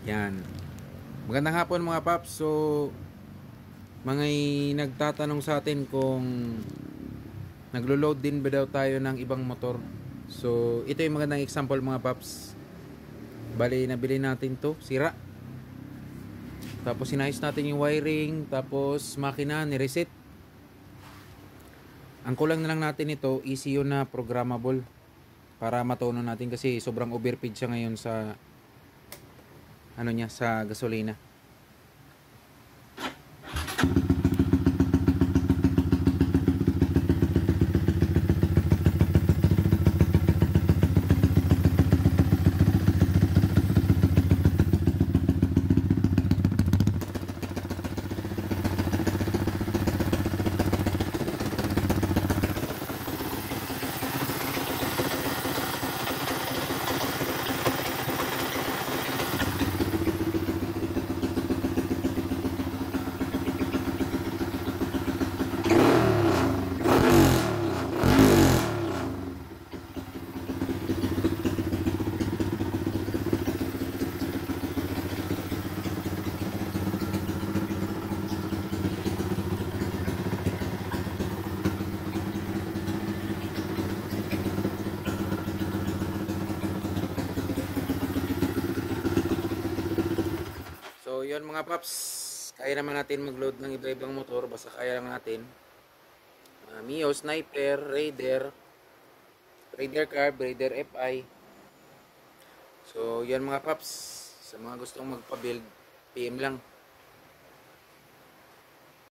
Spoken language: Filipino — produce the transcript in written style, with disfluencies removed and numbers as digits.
Yan. Magandang hapon mga paps. So, mga nagtatanong sa atin kung naglo-load din ba daw tayo ng ibang motor. So, ito yung magandang example mga paps. Bali, nabili natin to, sira. Tapos sinayos natin yung wiring, tapos makina, ni-reset. Ang kulang na lang natin ito, ECU na programmable. Para matuno natin kasi sobrang overfeed siya ngayon sa sa gasolina. So, yun mga paps, kaya naman natin mag-load ng iba-ibang motor, basta kaya lang natin. Mio, Sniper, Raider Carb, Raider FI. So, yan mga paps, sa mga gustong magpa-build, PM lang.